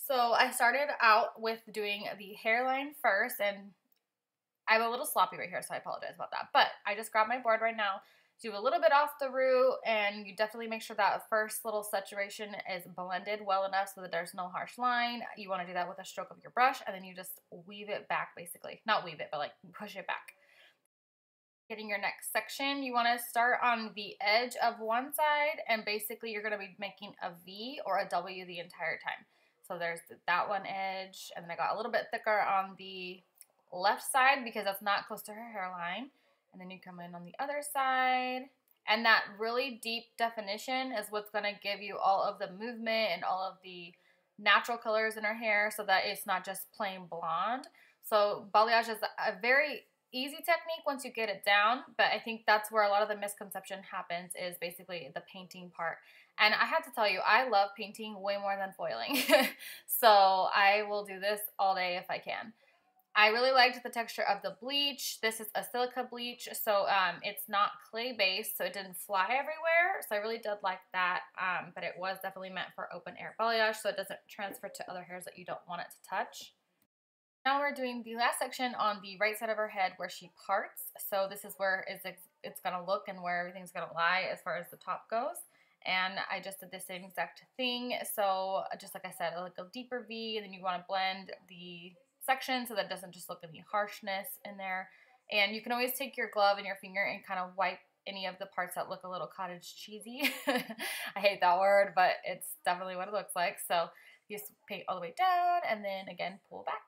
So I started out with doing the hairline first, and I'm a little sloppy right here, so I apologize about that. But I just grabbed my board right now, do a little bit off the root, and you definitely make sure that first little saturation is blended well enough so that there's no harsh line. You want to do that with a stroke of your brush, and then you just weave it back, basically. Not weave it, but like push it back. Getting your next section, you want to start on the edge of one side, and basically you're going to be making a V or a W the entire time. So there's that one edge, and then I got a little bit thicker on the left side because that's not close to her hairline. And then you come in on the other side, and that really deep definition is what's going to give you all of the movement and all of the natural colors in her hair so that it's not just plain blonde. So balayage is a very easy technique once you get it down, but I think that's where a lot of the misconception happens, is basically the painting part. And I have to tell you, I love painting way more than foiling. So I will do this all day if I can. I really liked the texture of the bleach. This is a silica bleach, so it's not clay based, so it didn't fly everywhere. So I really did like that, but it was definitely meant for open air balayage, so it doesn't transfer to other hairs that you don't want it to touch. Now we're doing the last section on the right side of her head where she parts. So this is where it's going to look and where everything's going to lie as far as the top goes. And I just did the same exact thing. So just like I said, like a deeper V, and then you want to blend the section so that it doesn't just look any harshness in there. And you can always take your glove and your finger and kind of wipe any of the parts that look a little cottage cheesy. I hate that word, but it's definitely what it looks like. So you just paint all the way down and then again pull back.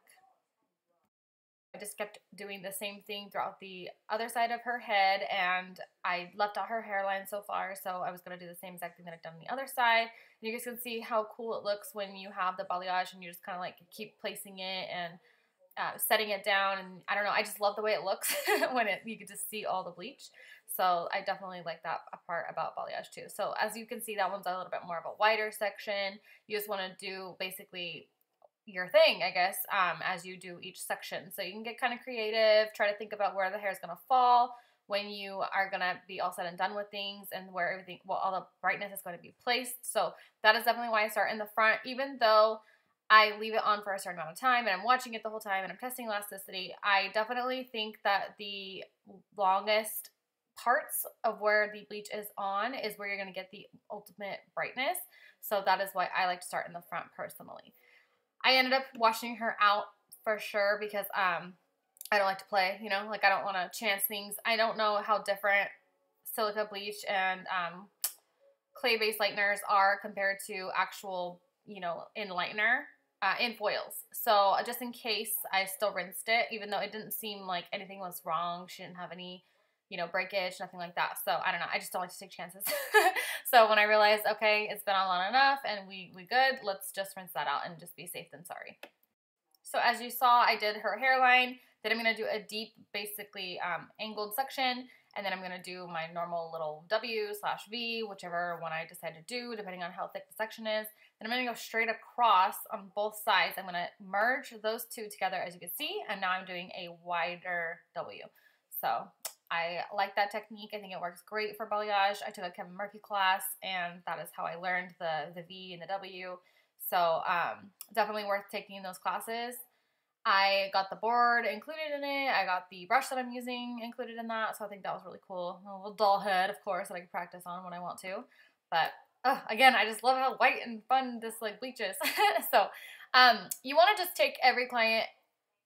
I just kept doing the same thing throughout the other side of her head, and I left out her hairline so far, so I was going to do the same exact thing that I've done on the other side. And you guys can see how cool it looks when you have the balayage and you just kind of like keep placing it and setting it down, and I don't know, I just love the way it looks when you can just see all the bleach. So I definitely like that part about balayage too. So as you can see, that one's a little bit more of a wider section. You just want to do basically your thing, I guess, as you do each section. So you can get kind of creative, try to think about where the hair is going to fall when you are going to be all said and done with things, and where everything, well, all the brightness is going to be placed. So that is definitely why I start in the front, even though I leave it on for a certain amount of time and I'm watching it the whole time and I'm testing elasticity. I definitely think that the longest parts of where the bleach is on is where you're going to get the ultimate brightness. So that is why I like to start in the front personally. I ended up washing her out for sure because I don't like to play, you know, like I don't want to chance things. I don't know how different silica bleach and clay-based lighteners are compared to actual, you know, in lightener, in foils. So just in case, I still rinsed it, even though it didn't seem like anything was wrong. She didn't have any, you know, breakage, nothing like that. So I don't know. I just don't like to take chances. So when I realized, okay, it's been on long enough and we good, let's just rinse that out and just be safe than sorry. So as you saw, I did her hairline. Then I'm going to do a deep, basically angled section. And then I'm going to do my normal little W/V, whichever one I decide to do, depending on how thick the section is. Then I'm going to go straight across on both sides. I'm going to merge those two together, as you can see. And now I'm doing a wider W. So I like that technique. I think it works great for balayage. I took a Kevin Murphy class, and that is how I learned the V and the W. So definitely worth taking those classes. I got the board included in it. I got the brush that I'm using included in that. So I think that was really cool. A little doll head, of course, that I can practice on when I want to. But again, I just love how white and fun this like bleach is. So you want to just take every client,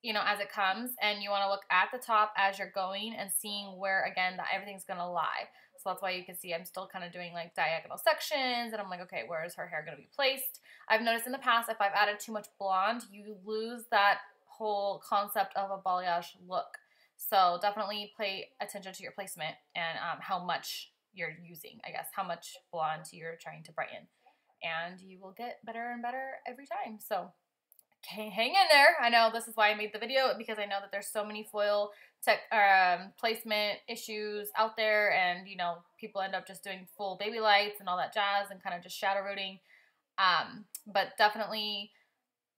you know, as it comes, and you want to look at the top as you're going and seeing where, again, that everything's going to lie. So that's why you can see I'm still kind of doing like diagonal sections, and I'm like, okay, where is her hair going to be placed? I've noticed in the past, if I've added too much blonde, you lose that whole concept of a balayage look. So definitely pay attention to your placement and how much you're using, I guess, how much blonde you're trying to brighten. And you will get better and better every time. So hang in there. I know this is why I made the video, because I know that there's so many foil placement issues out there, and you know, people end up just doing full baby lights and all that jazz and kind of just shadow rooting. But definitely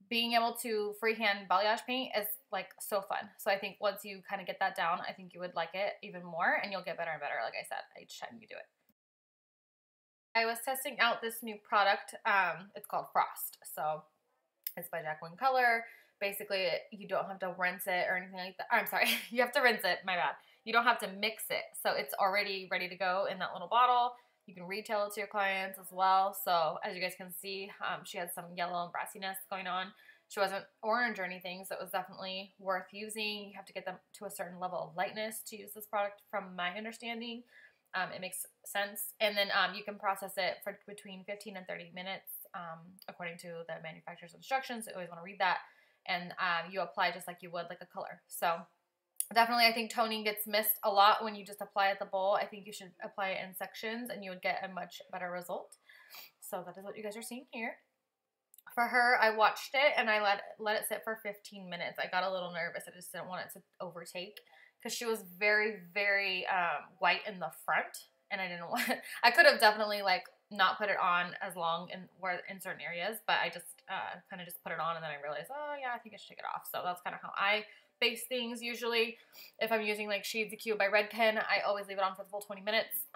being able to freehand balayage paint is like so fun. So I think once you kind of get that down, I think you would like it even more, and you'll get better and better, like I said, each time you do it. I was testing out this new product. It's called Frost. So It's by Jack Winn Color. Basically, you don't have to rinse it or anything like that. I'm sorry, you have to rinse it, my bad. You don't have to mix it. So it's already ready to go in that little bottle. You can retail it to your clients as well. So as you guys can see, she had some yellow and brassiness going on. She wasn't orange or anything, so it was definitely worth using. You have to get them to a certain level of lightness to use this product from my understanding. It makes sense. And then you can process it for between 15 and 30 minutes according to the manufacturer's instructions. You always want to read that. And you apply just like you would like a color. So definitely I think toning gets missed a lot when you just apply at the bowl. I think you should apply it in sections and you would get a much better result. So that is what you guys are seeing here. For her, I watched it and I let it sit for 15 minutes. I got a little nervous. I just didn't want it to overtake because she was very, very white in the front. And I didn't want I could have definitely like not put it on as long in certain areas, but I just kind of just put it on and then I realized, oh yeah, I think I should take it off. So that's kind of how I base things usually. If I'm using like Shades of Q by Redken, I always leave it on for the full 20 minutes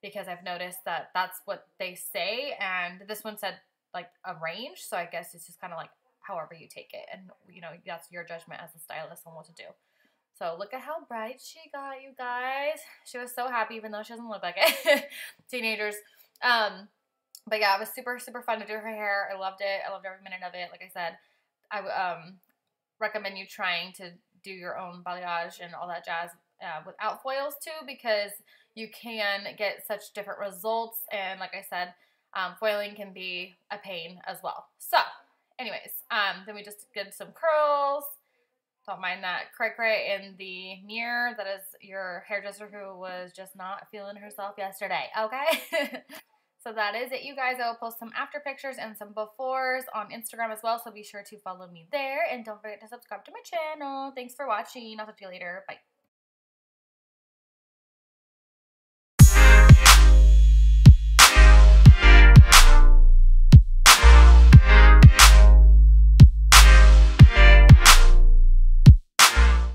because I've noticed that that's what they say, and this one said like a range, so I guess it's just kind of like however you take it, and you know, that's your judgment as a stylist on what to do. So look at how bright she got, you guys. She was so happy even though she doesn't look like it. Teenagers. But yeah, it was super, super fun to do her hair. I loved it. I loved every minute of it. Like I said, I recommend you trying to do your own balayage and all that jazz without foils too, because you can get such different results. And like I said, foiling can be a pain as well. So anyways, then we just did some curls. Don't mind that cray-cray in the mirror. That is your hairdresser who was just not feeling herself yesterday, okay? So that is it, you guys. I will post some after pictures and some befores on Instagram as well, so be sure to follow me there. And don't forget to subscribe to my channel. Thanks for watching. I'll talk to you later. Bye.